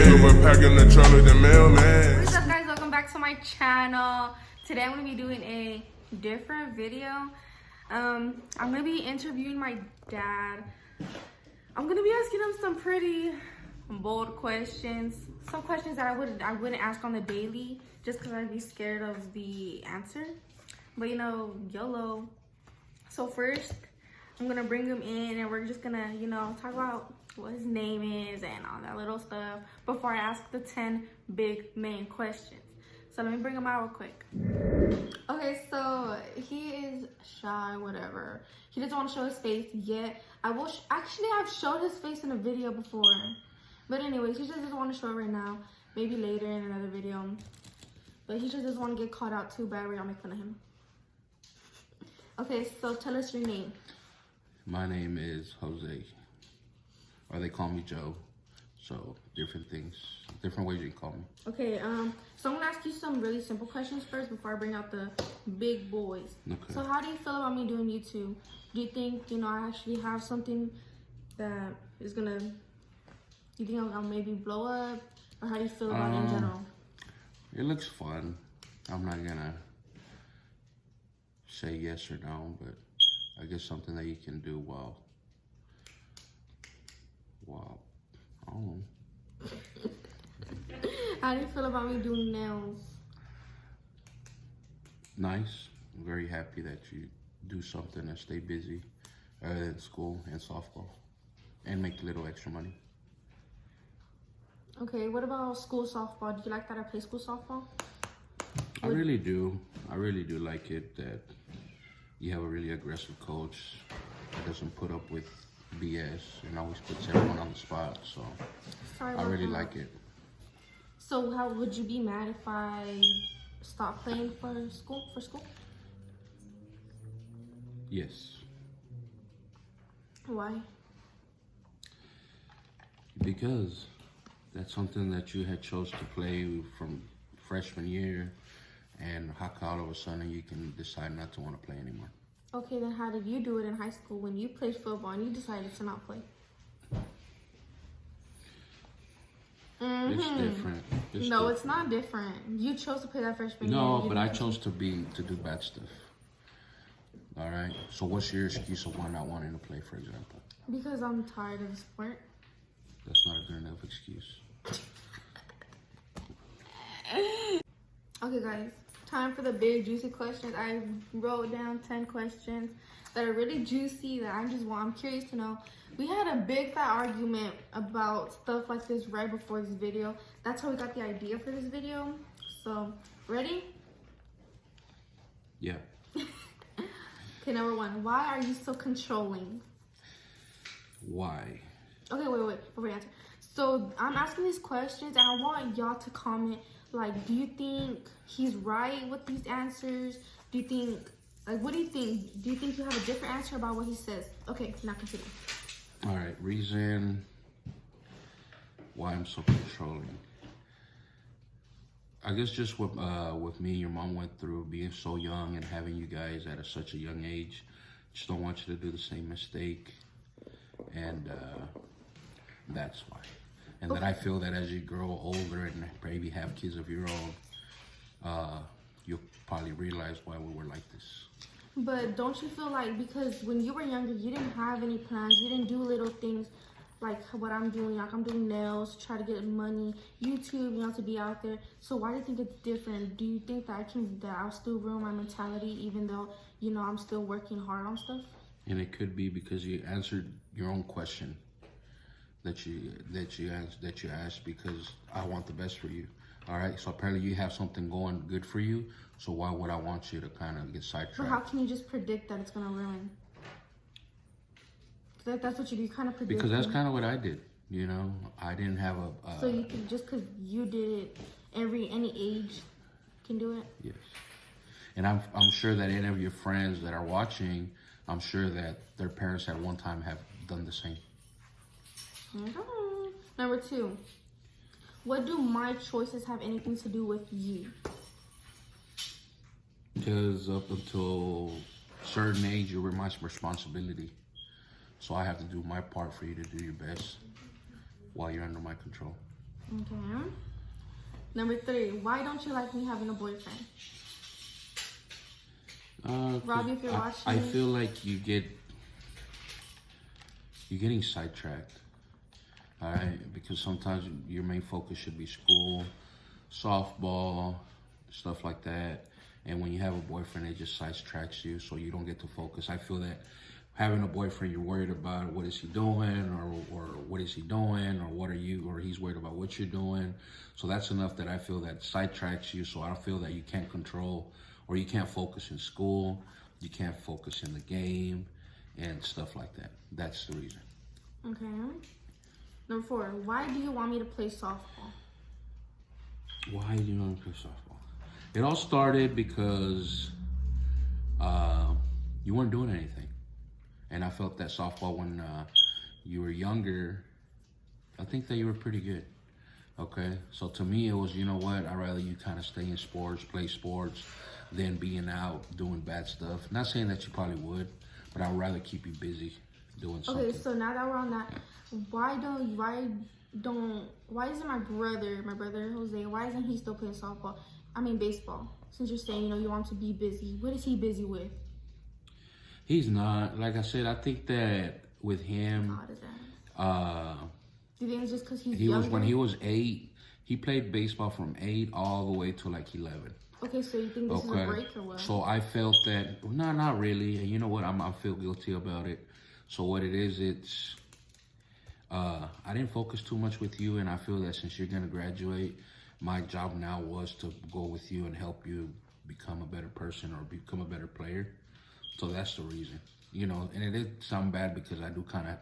We're packing the truck with the mailman. What's up, guys? Welcome back to my channel. Today I'm going to be doing a different video. I'm going to be interviewing my dad. I'm going to be asking him some pretty bold questions. Some questions that I wouldn't ask on the daily just because I'd be scared of the answer. But you know, YOLO. So first, I'm going to bring him in and we're just going to, you know, talk about what his name is and all that little stuff before I ask the 10 big main questions. So let me bring him out real quick. Okay, so he is shy, whatever. He doesn't want to show his face yet. Actually, I've showed his face in a video before. But anyways, he just doesn't want to show it right now. Maybe later in another video. But he just doesn't want to get caught out too bad where y'all make fun of him. Okay, so tell us your name. My name is Jose. Or they call me Joe. So different things, different ways you can call me. Okay, so I'm gonna ask you some really simple questions first before I bring out the big boys. Okay. So how do you feel about me doing YouTube? Do you think, you know, I actually have something that is gonna, you think I'll maybe blow up? Or how do you feel about it in general? It looks fun. I'm not gonna say yes or no, but I guess something that you can do while I don't know. How do you feel about me doing nails? Nice. I'm very happy that you do something and stay busy other than school and softball and make a little extra money. Okay, what about school softball? Do you like that I play school softball? I really do. I really do like it that you have a really aggressive coach that doesn't put up with BS and always puts everyone on the spot. So Sorry I about really that. like it. So how would you be mad if I stopped playing for school? Yes. Why? Because that's something that you had chose to play from freshman year, and how come all of a sudden you can decide not to want to play anymore? Okay, then how did you do it in high school when you played football and you decided to not play? It's different. It's not different. You chose to play that freshman year. No, but I chose to do bad stuff. All right. So what's your excuse of why not wanting to play, for example? Because I'm tired of the sport. That's not a good enough excuse. Okay, guys. Time for the big juicy questions. I wrote down 10 questions that are really juicy that I'm curious to know. We had a big fat argument about stuff like this right before this video. That's how we got the idea for this video. So, ready? Yeah. Okay, number one. Why are you so controlling? Why? Okay, wait, before you answer. So, I'm asking these questions and I want y'all to comment. Like, do you think he's right with these answers? Do you think, like, what do you think? Do you think you have a different answer about what he says? Okay, now continue. All right, reason why I'm so controlling. I guess just what with me and your mom went through, being so young and having you guys at such a young age. Just don't want you to do the same mistake, and that's why. And then I feel that as you grow older and maybe have kids of your own, you'll probably realize why we were like this. But don't you feel like because when you were younger, you didn't have any plans, you didn't do little things like what I'm doing, like I'm doing nails, try to get money, YouTube, you know, to be out there. So why do you think it's different? Do you think that I'll still ruin my mentality even though, you know, I'm still working hard on stuff? And it could be because you answered your own question that you asked because I want the best for you. All right, so apparently you have something going good for you. So why would I want you to kind of get sidetracked? But how can you just predict that it's gonna ruin? That's what you do. You kind of predict. Because that's kind of what I did. You know, I didn't have a. So you can just because you did it, any age can do it. Yes, and I'm sure that any of your friends that are watching, I'm sure that their parents at one time have done the same. Number two, what do my choices have anything to do with you? Because up until a certain age, you were my responsibility. So I have to do my part for you to do your best while you're under my control. Okay. Number 3, why don't you like me having a boyfriend? 'Cause Robbie, if you're watching I this. feel like you're getting sidetracked. All right, because sometimes your main focus should be school, softball, stuff like that. And when you have a boyfriend, it just sidetracks you, so you don't get to focus. I feel that having a boyfriend, you're worried about what is he doing, or what is he doing, or what are you, or he's worried about what you're doing. So that's enough that I feel that sidetracks you. So I feel that you can't control, or you can't focus in school, you can't focus in the game, and stuff like that. That's the reason. Okay. Number 4, why do you want me to play softball? Why do you want to play softball? It all started because you weren't doing anything. And I felt that softball when you were younger, I think that you were pretty good. Okay? So to me, it was, you know what, I'd rather you kind of stay in sports, play sports, than being out doing bad stuff. Not saying that you probably would, but I'd rather keep you busy doing something. Okay, so now that we're on that, why isn't my brother Jose, why isn't he still playing baseball? Since you're saying, you want to be busy. What is he busy with? He's not. Like I said, I think that with him, How does that? Do you think it's just because he's he younger? was, when he was 8, he played baseball from 8 all the way to like 11. Okay, so you think this is a break or what? So I felt that, no, not really. And you know what? I feel guilty about it. So what it is, it's, I didn't focus too much with you. And I feel that since you're going to graduate, my job now was to go with you and help you become a better person or become a better player. So that's the reason, and it did sound bad because I do kind of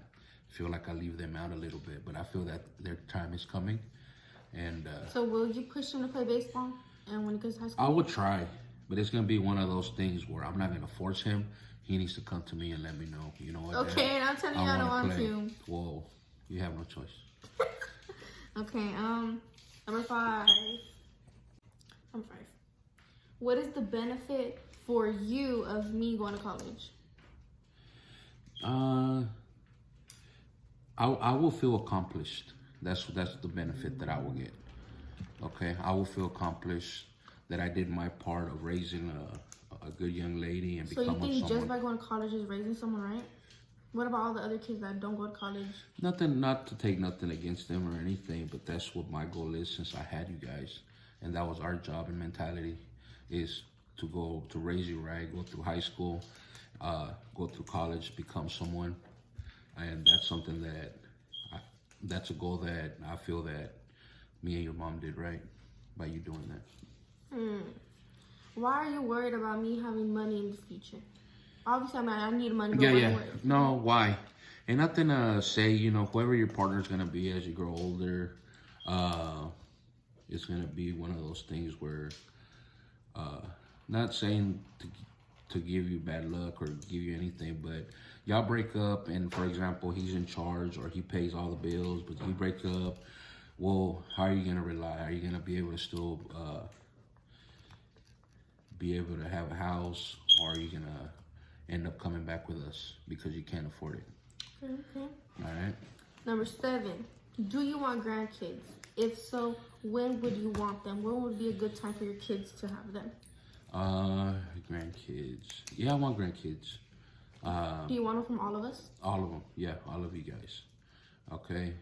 feel like I leave them out a little bit, but I feel that their time is coming. And so will you push him to play baseball? And when he goes to high school? I would try, but it's going to be one of those things where I'm not going to force him. He needs to come to me and let me know, you know what? Okay, and I'm telling you I don't want play. to. Whoa, you have no choice. Okay, number 5. What is the benefit for you of me going to college? I will feel accomplished. That's the benefit that I will get. Okay, I will feel accomplished that I did my part of raising a good young lady and becoming someone. So you think just by going to college is raising someone, right? What about all the other kids that don't go to college? Nothing, not to take nothing against them or anything, but that's what my goal is since I had you guys. And that was our job and mentality, is to raise you right, go through high school, go through college, become someone. And that's something that's a goal that I feel that me and your mom did right by you doing that. Why are you worried about me having money in the future? Obviously, I need money. But Yeah. No, why? Ain't nothing to say, whoever your partner's going to be as you grow older, it's going to be one of those things where, not saying to give you bad luck or give you anything, but y'all break up and, for example, he's in charge or he pays all the bills, but you break up, well, how are you going to rely? Are you going to be able to still be able to have a house, or are you going to end up coming back with us because you can't afford it? Okay. All right. Number 7, do you want grandkids? If so, when would you want them? When would be a good time for your kids to have them? Grandkids. Yeah, I want grandkids. Do you want them from all of us? All of them. Yeah, all of you guys. Okay.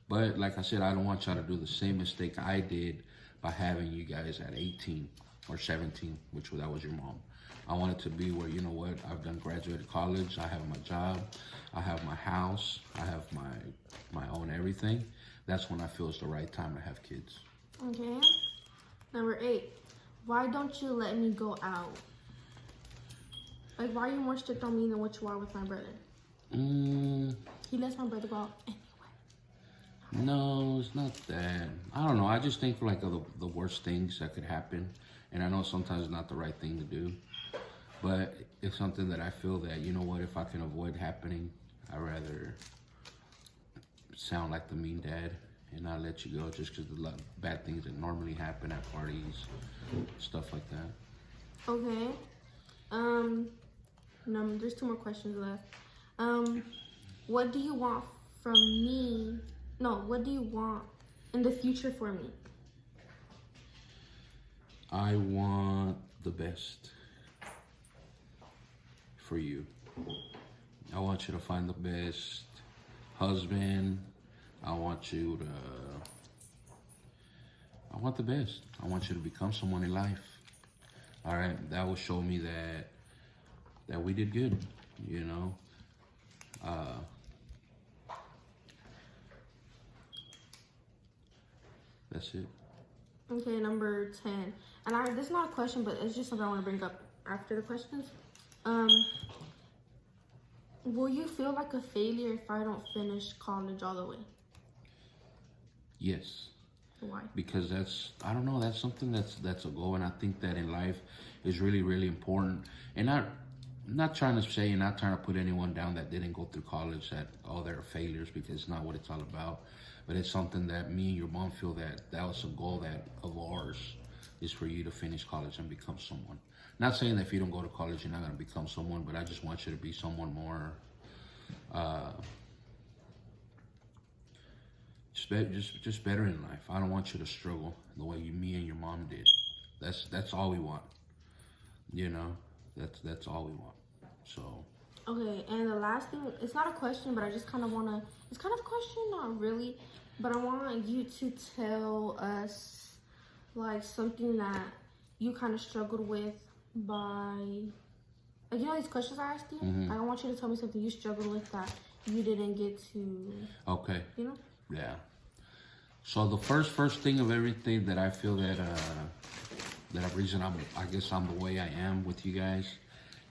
But like I said, I don't want y'all to do the same mistake I did by having you guys at 18 or 17, that was your mom. I want it to be where, you know what, I've done graduated college, I have my job, I have my house, I have my own everything. That's when I feel it's the right time to have kids. Okay. Number 8, why don't you let me go out? Like, why are you more strict on me than what you are with my brother? He lets my brother go out anyway. No, it's not that. I don't know. I just think like of the worst things that could happen. And I know sometimes it's not the right thing to do. But it's something that I feel that, you know what, if I can avoid happening, I'd rather sound like the mean dad and not let you go just because of the bad things that normally happen at parties, stuff like that. Okay. No, there's 2 more questions left. What do you want from me? No, what do you want in the future for me? I want the best for you. I want you to find the best husband. I want the best. I want you to become someone in life. All right, that will show me that we did good, you know. That's it. Okay, number 10. And this is not a question, but it's just something I want to bring up after the questions. Will you feel like a failure if I don't finish college all the way? Yes. Why? Because that's something that's a goal, and I think that in life is really, really important. And I'm not trying to say and not trying to put anyone down that didn't go through college that they're failures, because it's not what it's all about. But it's something that me and your mom feel that was a goal of ours, is for you to finish college and become someone. Not saying that if you don't go to college you're not going to become someone, but I just want you to be someone more just better in life. I don't want you to struggle the way me and your mom did. That's all we want. You know, that's all we want. So. Okay, and the last thing, it's not a question, but I just kind of want to, it's kind of a question, not really, but I want you to tell us, like, something that you kind of struggled with by, like, you know these questions I asked you? Mm-hmm. I want you to tell me something you struggled with that you didn't get to, Okay. You know? Yeah. So the first thing of everything that I feel that the reason I'm the way I am with you guys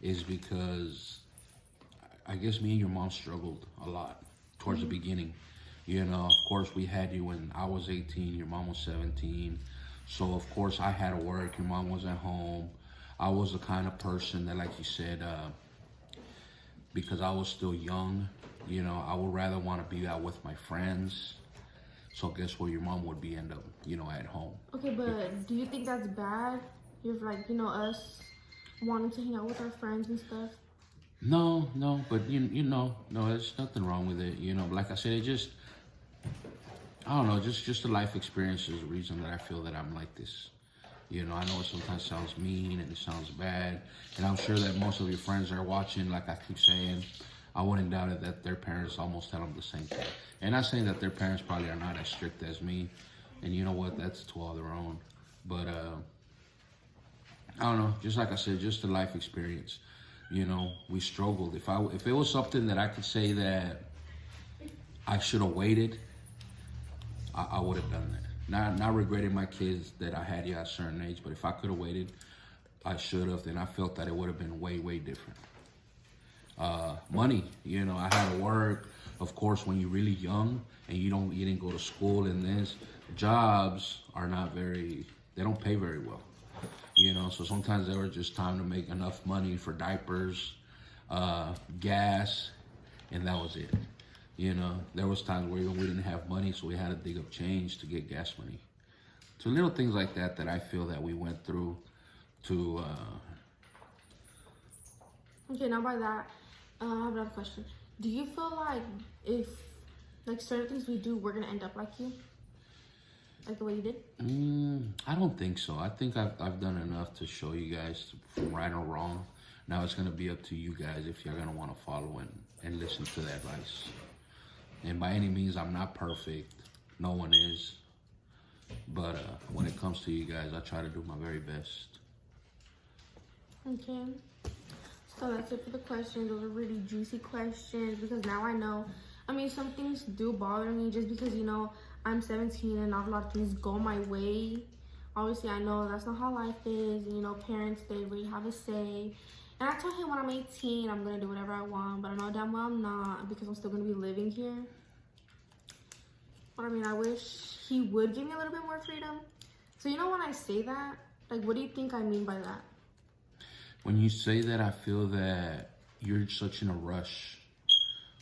is because I guess me and your mom struggled a lot towards the beginning. You know, of course, we had you when I was 18, your mom was 17. So, of course, I had to work, your mom was at home. I was the kind of person that, like you said, because I was still young, you know, I would rather want to be out with my friends. So guess where your mom would end up, you know, at home. Okay, but do you think that's bad? You're like, you know, us wanting to hang out with our friends and stuff? No, but you know, no, there's nothing wrong with it. You know, like I said, it just, I don't know, just the life experience is the reason that I feel that I'm like this. You know, I know it sometimes sounds mean and it sounds bad, and I'm sure that most of your friends are watching, like I keep saying, I wouldn't doubt it that their parents almost tell them the same thing. And not saying that their parents probably are not as strict as me, and you know what, that's to all their own. But, I don't know, just like I said, just the life experience. You know, we struggled. If it was something that I could say that I should have waited, I would have done that. Not regretting my kids that I had you at a certain age, but if I could have waited, I should have. And I felt that it would have been way, way different. Money, you know, I had to work. Of course, when you're really young and you didn't go to school, and this jobs are not they don't pay very well. You know, so sometimes there was just time to make enough money for diapers, gas, and that was it. You know, there was times where we didn't have money, so we had to dig up change to get gas money. So little things like that I feel that we went through to... Okay, now by that, I have another question. Do you feel like if, like, certain things we do, we're going to end up like you? Like the way you did? I don't think so. I think I've done enough to show you guys from right or wrong. Now it's going to be up to you guys if you're going to want to follow and listen to the advice. And by any means, I'm not perfect. No one is. But when it comes to you guys, I try to do my very best. Okay. So that's it for the questions. Those are really juicy questions because now I know. I mean, some things do bother me just because, you know, I'm 17 and not a lot of things go my way. Obviously, I know that's not how life is. And, you know, parents, they really have a say. And I told him when I'm 18, I'm going to do whatever I want. But I know damn well I'm not because I'm still going to be living here. But, I mean, I wish he would give me a little bit more freedom. So, you know, when I say that, like, what do you think I mean by that? When you say that, I feel that you're such in a rush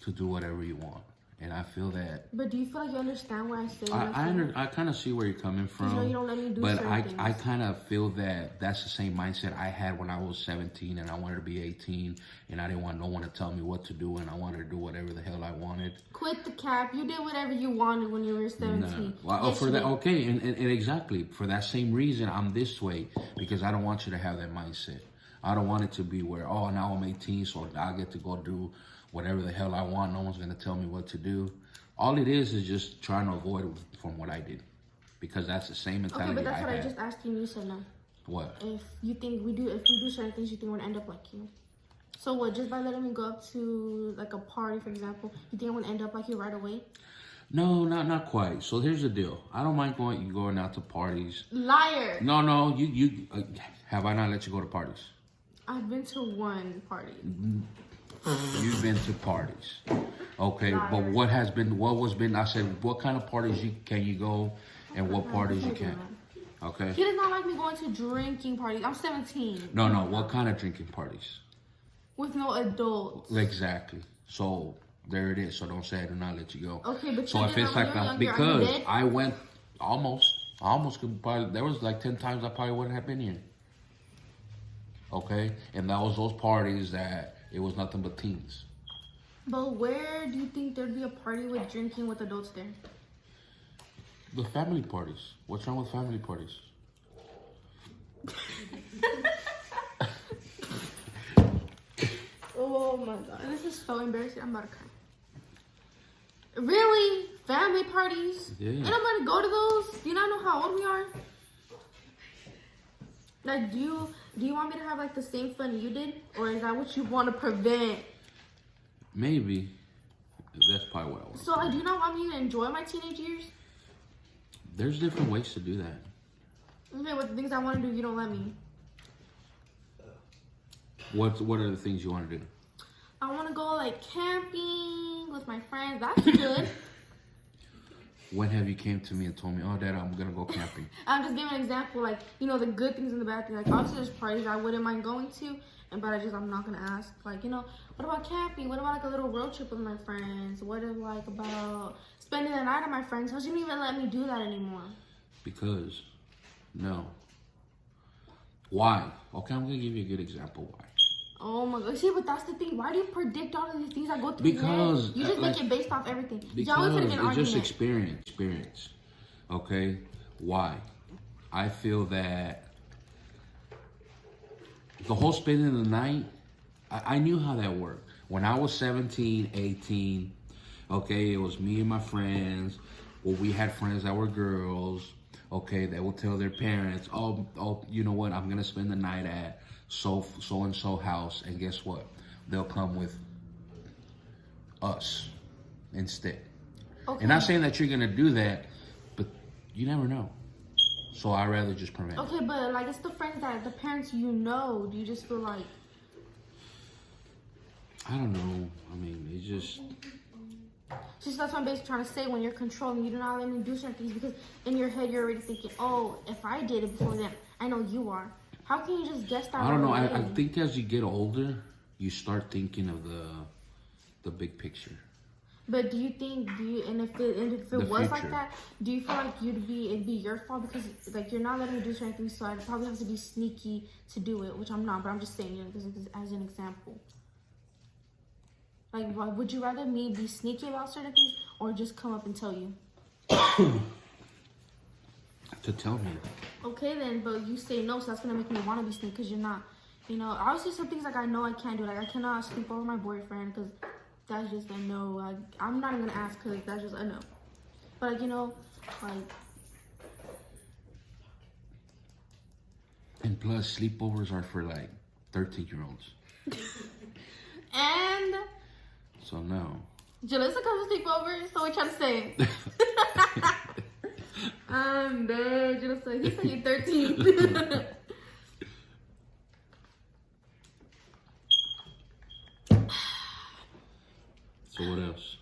to do whatever you want. And I feel that But do you feel like you understand what I say? I kind of see where you're coming from. You know, you don't let me do but certain things. I kind of feel that that's the same mindset I had when I was 17 and I wanted to be 18 and I didn't want no one to tell me what to do and I wanted to do whatever the hell I wanted. Quit the cap. You did whatever you wanted when you were 17. No. Well, Yes, for you that, did. okay, and exactly for that same reason, I'm this way because I don't want you to have that mindset. I don't want it to be where now I'm 18, so I get to go do whatever the hell I want. No one's gonna tell me what to do. All it is just trying to avoid from what I did, because that's the same mentality. Okay, but that's what I had. just asked you and you said no. What? If we do certain things, you think we're gonna end up like you. So what, just by letting me go up to like a party, for example, you think I'm gonna end up like you right away? No, not quite. So here's the deal. I don't mind going out to parties. Liar! No, you have I not let you go to parties? I've been to one party. You've been to parties. Okay, Liar. but I said, what kind of parties can you go and what parties you can't? Okay. He does not like me going to drinking parties. I'm 17. No, what kind of drinking parties? With no adults. Exactly. So there it is. So don't say I do not let you go. Okay, but so you if did it's that like when you were younger, because you did? I went almost could probably, there was like 10 times I probably wouldn't have been here. Okay, and that was those parties that it was nothing but teens. But where do you think there'd be a party with drinking with adults there? The family parties. What's wrong with family parties? Oh my god, this is so embarrassing. I'm about to cry. Really? Family parties? Yeah. And I'm gonna go to those? Do you not know how old we are? Like, do you want me to have like the same fun you did? Or is that what you want to prevent? Maybe. That's probably what I want. So like, do you not want me to enjoy my teenage years? There's different ways to do that. Okay, but the things I want to do, you don't let me. What are the things you want to do? I want to go like camping with my friends. That's good. When have you came to me and told me, oh, Dad, I'm going to go camping? I'm just giving an example, like, you know, the good things and the bad things. Like, obviously there's parties I wouldn't mind going to, but I'm not going to ask. Like, you know, what about camping? What about like a little road trip with my friends? What if like about spending the night with my friends? How she didn't even let me do that anymore? Because, no. Why? Okay, I'm going to give you a good example why. Oh my god. See, but that's the thing. Why do you predict all of these things that go through your Because head? You just make it based off everything. Because an it's just argument. experience. Okay? Why? I feel that the whole spending the night, I knew how that worked. When I was 17, 18, okay, it was me and my friends. Well, we had friends that were girls, okay, that would tell their parents, oh, you know what, I'm going to spend the night at so-and-so house, and guess what? They'll come with us instead. Okay. And not saying that you're going to do that, but you never know. So I'd rather just prevent it. Okay, but like it's the friends that the parents you know. Do you just feel like? I don't know. I mean, it's just That's what I'm basically trying to say. When you're controlling, you do not let me do certain things because in your head you're already thinking, oh, if I did it before them, I know you are. How can you just guess that? I don't know. right I away? think as you get older, you start thinking of the big picture. But do you think if it The was like future. that, do you feel like it'd be your fault because like you're not letting me do certain things, so I'd probably have to be sneaky to do it, which I'm not. But I'm just saying, you know, as an example. Like, would you rather me be sneaky about certain things or just come up and tell you? To tell me. Okay then, but you say no, so that's gonna make me want to be sneaky because you're not. You know, obviously some things like I know I can't do. Like I cannot sleep over my boyfriend because that's just a no. Like I'm not even gonna ask because that's just a no. But like, you know, like. And plus, sleepovers are for like 13-year-olds. And So no. Jalissa comes to sleep over, so what you trying to say? I'm dead, Jalissa. He said you're 13. So what else?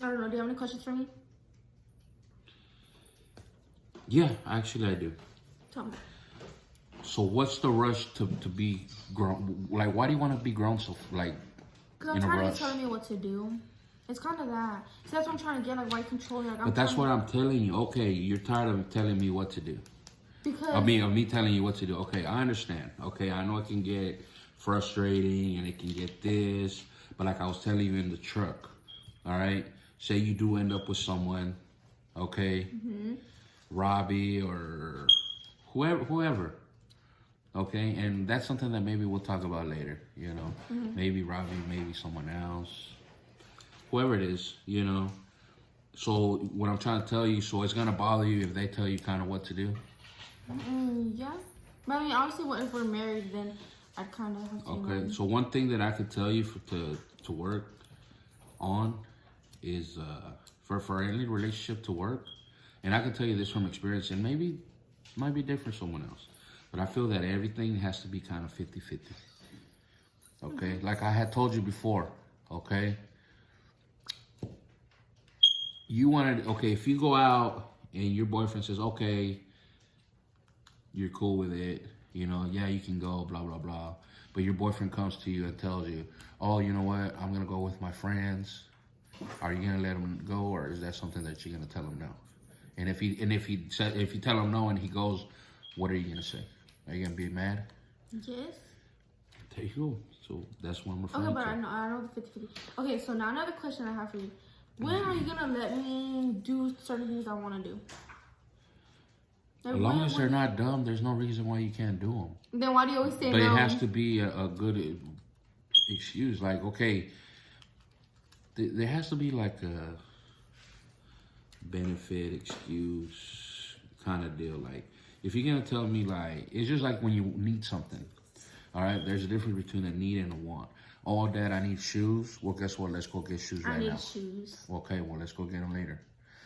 I don't know. Do you have any questions for me? Yeah, actually I do. Tell me. So what's the rush to be grown? Like, why do you want to be grown so like Because in I'm a tired of rush? you telling me what to do. It's kind of that. So that's what I'm trying to get, like, why controlling. Like, But that's what I'm telling you. Okay, you're tired of telling me what to do. Because Of me telling you what to do. Okay, I understand. Okay, I know it can get frustrating and it can get this, but like I was telling you in the truck, all right? Say you do end up with someone, okay? Robbie or whoever, okay? And that's something that maybe we'll talk about later, you know? Maybe Robbie, maybe someone else, whoever it is, you know? So what I'm trying to tell you, so it's gonna bother you if they tell you kind of what to do? Yeah. But I mean, obviously, if we're married, then I'd kind of have to. Okay, so one thing that I could tell you to work on is for any relationship to work, and I can tell you this from experience, and maybe it might be different for someone else, but I feel that everything has to be kind of 50-50. Okay, like I had told you before, okay? If you go out and your boyfriend says, okay, you're cool with it, you know, yeah, you can go, blah, blah, blah. But your boyfriend comes to you and tells you, oh, you know what, I'm going to go with my friends. Are you going to let him go, or is that something that you're going to tell him no? And if you tell him no and he goes, what are you going to say? Are you going to be mad? Yes. There you go. So that's what I'm referring Okay, but to. I know the 50-50. Okay, so now another question I have for you. When are you going to let me do certain things I want to do? Like, As long as they're not dumb, there's no reason why you can't do them. Then why do you always say But no? it has to be a good excuse. Like, okay, there has to be like a benefit, excuse kind of deal. Like, if you're going to tell me, like, it's just like when you need something. All right? There's a difference between a need and a want. Oh, Dad, I need shoes. Well, guess what? Let's go get shoes right now. I need shoes. Okay, well, let's go get them later.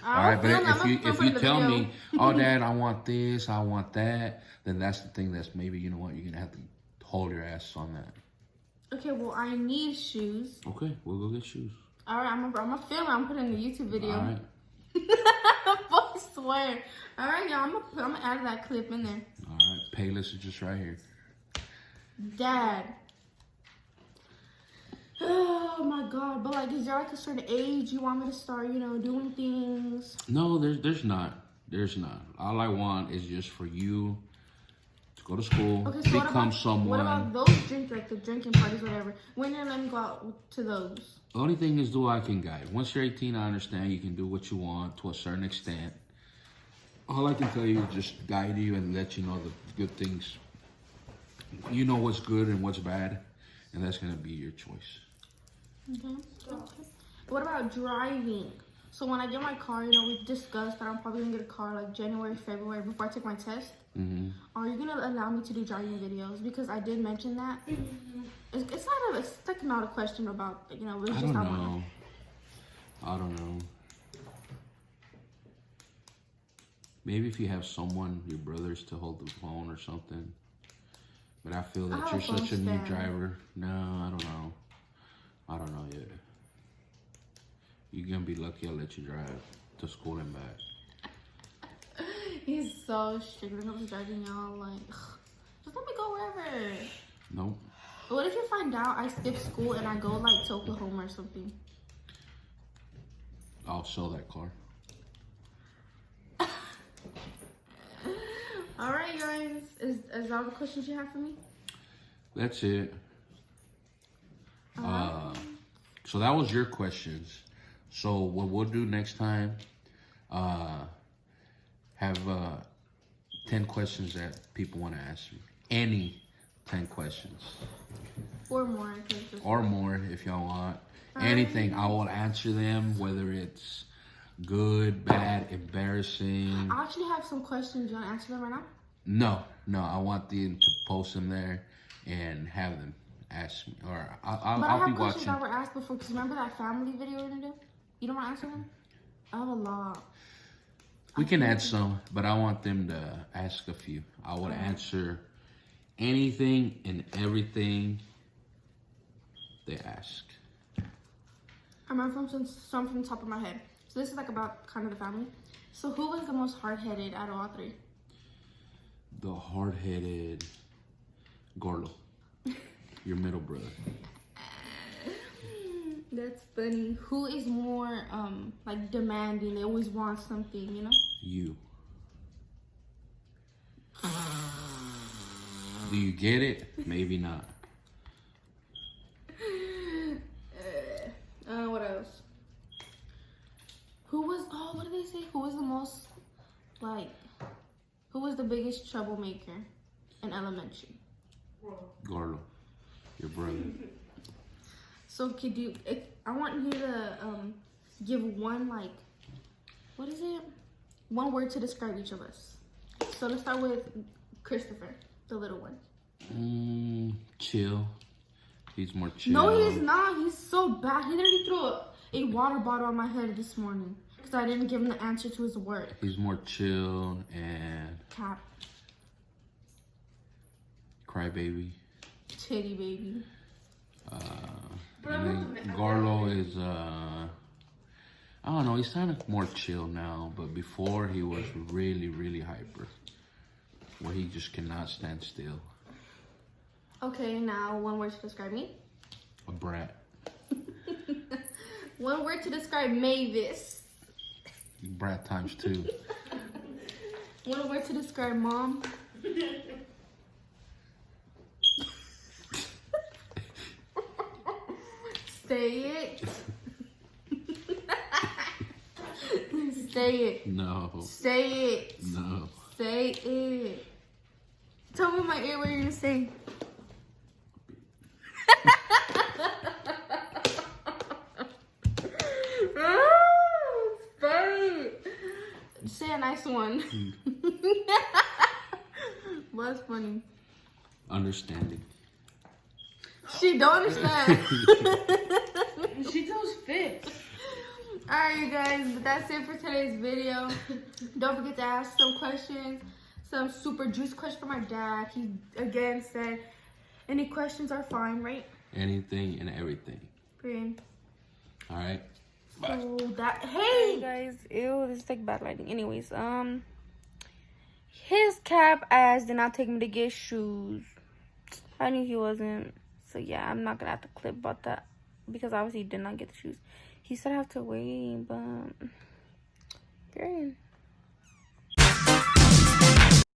All All right, but if you tell me, oh, Dad, I want this, I want that, then that's the thing that's maybe, you know what, you're going to have to hold your ass on that. Okay, well, I need shoes. Okay, we'll go get shoes. All right, I'm gonna film it. I'm putting in the YouTube video. All right. I swear. All right, y'all, I'm gonna add that clip in there. All right, Payless is just right here. Dad. Oh my God! But like, is there like a certain age you want me to start, you know, doing things? No, there's not. There's not. All I want is just for you to go to school, Okay, so become someone. What about those like the drinking parties, whatever? When you're letting me go out to those? The only thing is, I can guide. Once you're 18, I understand you can do what you want to a certain extent. All I can tell you is just guide you and let you know the good things. You know what's good and what's bad, and that's gonna be your choice. Okay. What about driving? So when I get my car, you know, we discussed that I'm probably gonna get a car like January, February before I take my test. Are you gonna allow me to do driving videos? Because I did mention that. It's not a question about, you know. It's I just don't know. I don't know. Maybe if you have someone, your brothers, to hold the phone or something. But I feel that you're such a new driver. No, I don't know. I don't know yet. You're gonna be lucky I'll let you drive to school and back. He's so strict when it comes to driving, y'all. Like, just let me go wherever. Nope. But what if you find out I skip school and I go like to Oklahoma or something? I'll sell that car. All right, guys. Is all the questions you have for me? That's it. So that was your questions. So what we'll do next time, have 10 questions that people want to ask me. Any 10 questions. Or more. Or more if y'all want. Anything, I will answer them, whether it's good, bad, embarrassing. I actually have some questions. You want to answer them right now? No, I want them to post them there and have them ask me. Or But I'll I have be questions watching. that were asked before. Because remember that family video we're going to do? You don't want to answer them? I have a lot. We can add some, but I want them to ask a few. I would answer anything and everything they ask. I remember some from the top of my head. So this is like about kind of the family. So who was the most hard-headed out of all three? The hard-headed Gorlo, your middle brother. That's funny. Who is more like demanding? They always want something, you know? You. Do you get it? Maybe not. What else? What did they say? Who was the most, like, who was the biggest troublemaker in elementary? Garlo, your brother. So I want you to give one, like, what is it? One word to describe each of us. So let's start with Christopher, the little one. Chill. He's more chill. No, he's not. He's so bad. He literally threw a water bottle on my head this morning because I didn't give him the answer to his word. He's more chill and Cap. crybaby. Titty baby. And then Garlo is, I don't know, he's kind of more chill now, but before he was really, really hyper, where he just cannot stand still. Okay, now one word to describe me. A brat. One word to describe Mavis. Brat times 2. One word to describe Mom. Say it. Say it. No. Say it. No. Say it. Tell me in my ear what you're gonna say. Say a nice one. What's funny? Understanding. She don't understand. She throws fits. Alright, you guys, but that's it for today's video. Don't forget to ask some questions, some super juice questions for my dad. He again said any questions are fine, right? Anything and everything. Green. All right. Bye. So that, hey guys, ew, this is like bad lighting. Anyways, his cap ass did not take me to get shoes. I knew he wasn't. So yeah, I'm not gonna have to clip about that because obviously he did not get the shoes. He said I have to wait, but